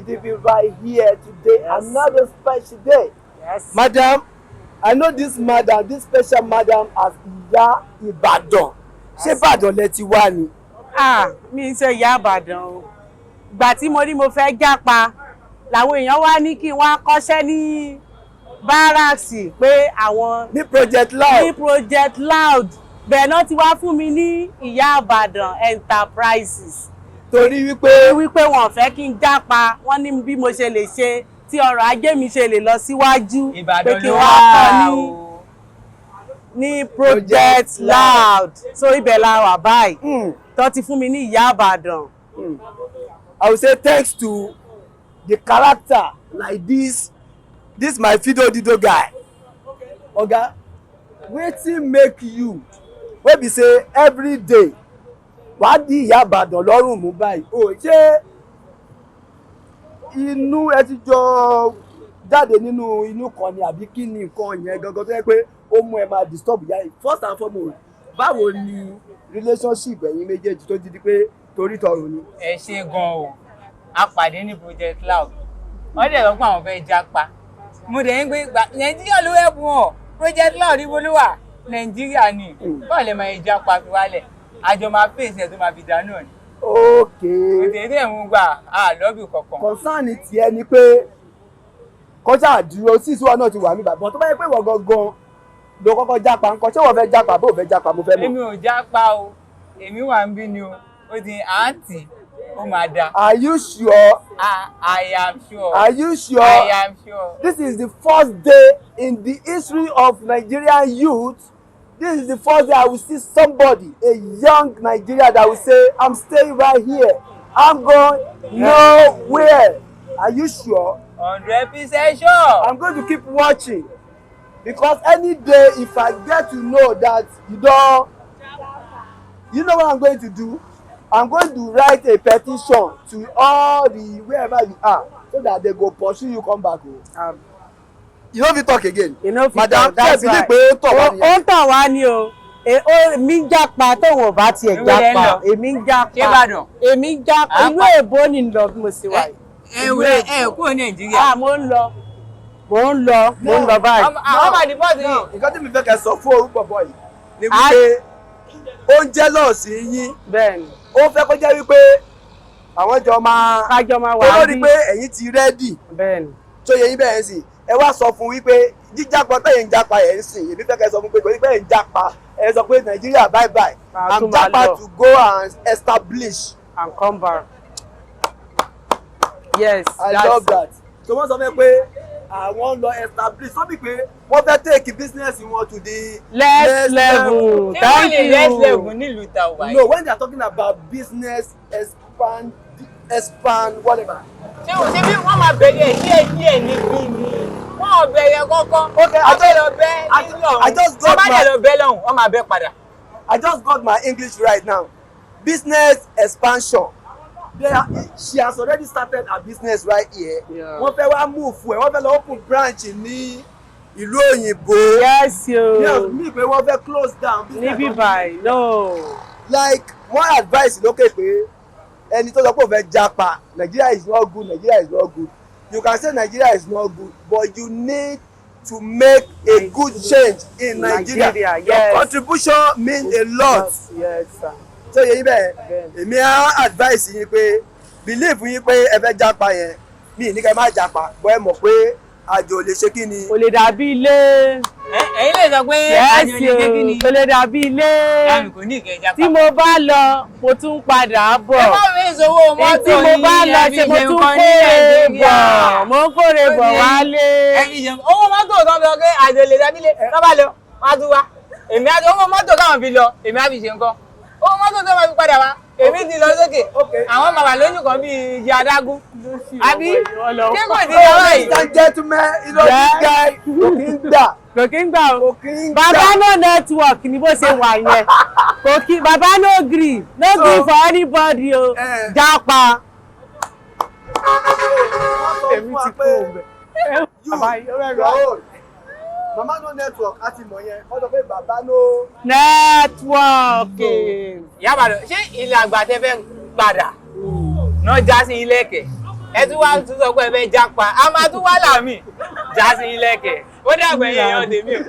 the TV right here today. Yes. Another special day. Yes. Madam, I know this madam, this special madam as Ìyá Ìbàdàn. Ṣé Ìbàdàn lẹ ti wá ni? Mi ṣe Ìyá Ìbàdàn o. Ìgbà tí mo ní mo fẹ́ jápa, làwọn èèyàn wá ní kí n wá kọ́ṣẹ́ ní báràkì pé àwọn Ní Project Loud. ní Project Loud. Bẹ́ẹ̀ náà ti wá fún mi ní Ìyá Ìbàdàn Enterprises. Torí wípé Wọ́n fẹ́ kí n jápa, wọ́n ní bí mo ṣe lè ṣe tí ọrọ̀ ajé mi ṣe lè lọ síwájú pé kí n wá kọ́ ní Project Loud. So ibẹ̀ la wà báyìí tó ti fún mi ní Ìyá Ìbàdàn. I will say thanks to the character like this my Fido Dido guy. Oga, wetin make you wey be say every day wàá di Ìyá Ìbàdàn lọ́rùn mú báyìí? O ṣé inú ẹ ti jọ jáde nínú inú kan ni àbí kí ni nǹkan yẹn gangan tó yẹ pé ó mú ẹ máa disturb ìyá yìí? First and foremost, báwo ni relationship ẹ̀yin méjèèjì tó ti di pé torí tọrùn ni? Ẹ ṣe gan o, a pàdé ní Project Loud, wọ́n dẹ̀ lọ pé àwọn fẹ́ jápa, mo dẹ̀ ń gbé Nàìjíríà ló wẹ̀ fún ọ, Project Loud ibo ló wà? Nàìjíríà ni, báwo lè máa jápa fi wálẹ̀, àjọ máa fèsì ẹ̀ tó máa fi dáná ni. Okay. Òtẹ̀ẹ̀tẹ̀ mú gbà á lọ́bì kankan. Concern tiẹ̀ ni pé kọjá àdúró sí ìṣúwà náà ti wà mí bàbá tó bá yẹ pé ìwọ gangan ló kọ́kọ́ jápa nǹkan ṣé wọ́n fẹ́ jápa bó fẹ́ jápa mo fẹ́ mọ̀. Èmi ò jápa o, èmi wà ń bí ni o, ó di àǹtí, ó máa da. Are you sure? I am sure. Are you sure? I am sure. This is the first day in the history of Nigerian youth. This is the first day I will see somebody, a young Nigerian, that will say, I'm staying right here. I'm going nowhere. Are you sure? 100% sure. I'm going to keep watching. Because any day, if I get to know that you know what I'm going to do? I'm going to write a petition to all the wherever you are, so that they go pursue you come back home. You no fit talk again. Madam, that's ṣe right. bí pé ó tọ̀ wá nìyẹn. Ó tàn wá ni o. Èmi ń jápa tóun ò bá tiẹ̀ jápa. Èmi ń jápa. Èmi ń jápa. Ìlú èbó ni lọ bí mo ṣe wà. Ẹ kúrò Nàìjíríà. Mo ń lọ báyìí. Àwọn máa dìbò sí i. Nǹkan tí mi fẹ́ kẹ́ sọ fún orúkọ bọ̀ yìí ni wípé ó ń jealous yín. Bẹ́ẹ̀ni. Ó fẹ́ kó jẹ́ wípé àwọn jọ máa wà bí. Ó lórí pé ẹ̀yin ti rẹ́dì. Bẹ́ẹ̀ni. Tó yẹ yín bẹ́ẹ̀ sì. Ẹ wá sọ fún wípé jíjápa tẹ̀yìn ń jápa ẹ̀ ń sìn. Èmi fẹ́ kẹ́ sọ fún pé kò ní pé ẹ̀ ń jápa. Ẹ sọ pé Nàìjíríà bye bye. I'm japa to go and establish. And come back. Yes. I love that. So wọ́n sọ fẹ́ pé àwọn lọ establish sọ bí pé wọ́n fẹ́ take business wọn to the next level. Thank you. Next level nílùú tàwa. No, when they are talking about business expand whatever. Ṣé bí wọ́n máa bẹ̀rẹ̀ díẹ̀ níbí ni? Wọ́n ò bẹ̀rẹ̀ kankan. Okay, I just got my. Wọ́n bá dẹ̀ lọ bẹ́ lọ́hùn, wọ́n máa bẹ́ padà. I just got my English right now. Business expansion. She has already started her business right here. Wọ́n fẹ́ wá move ẹ̀, wọ́n fẹ́ lọ open branch ní ìlú òyìnbó. Yes yo. Yes, mi pé wọ́n fẹ́ close down. Níbí báyìí, no. Like one advice lókè pé ẹni tó sọ pé ó fẹ́ japa, Nigeria is not good, Nigeria is not good. You can say Nigeria is not good, but you need to make a good change in Nigeria. Yes. Your contribution means a lot. Yes, sir. So yẹn bẹ́ẹ̀ èmi á advice yín pé believe yín pé ẹ fẹ́ japa yẹn mi ní ká má japa bọ́ ẹ mọ̀ pé àjò lè ṣe kí ni. Kò lè dàbí ilé. Ẹ̀yin lè sọ pé àjò lè ṣe kí ni. Kò lè dàbí ilé. Ẹ̀yin kò ní ìkẹ́ japa. Tí mo bá lọ mo tún padà bọ̀. Ẹ má fi ìṣòwò mọ́tò tí mo bá lọ ṣe mo tún kórè bọ̀. Mo ń kórè bọ̀ wálé. Owó mọ́tò tó ń bẹ pé àjò lè dàbí ilé tó bá lọ wọ́n á tún wá. Èmi àti owó mọ́tò káwọn fi lọ èmi á fi ṣe nǹkan. Owó mọ́tò tó máa fi padà wá èmi ti lọ sókè àwọn bàbá lóyún kan bíi igi adágún àbí ṣé kò sí lọ báyìí. Mr. Gentleman, you know this guy kò kí ń gbà. Kò kí ń gbà o. Bàbá no network ni bó ṣe wà yẹn. Kò kí bàbá no gree for anybody o. Japa. Èmi ti kú ògbẹ. Mama no network àti mọ̀ yẹn wọ́n sọ pé bàbá no network. Ìyá Ìbàdàn ṣé ilé àgbà tẹ fẹ́ padà náà já sí ilé ẹ̀kẹ́ ẹ tún wá tún sọ pé ẹ fẹ́ jápa a máa tún wá làmì já sí ilẹ̀kẹ̀ ó dàgbẹ́ èèyàn tèmi o.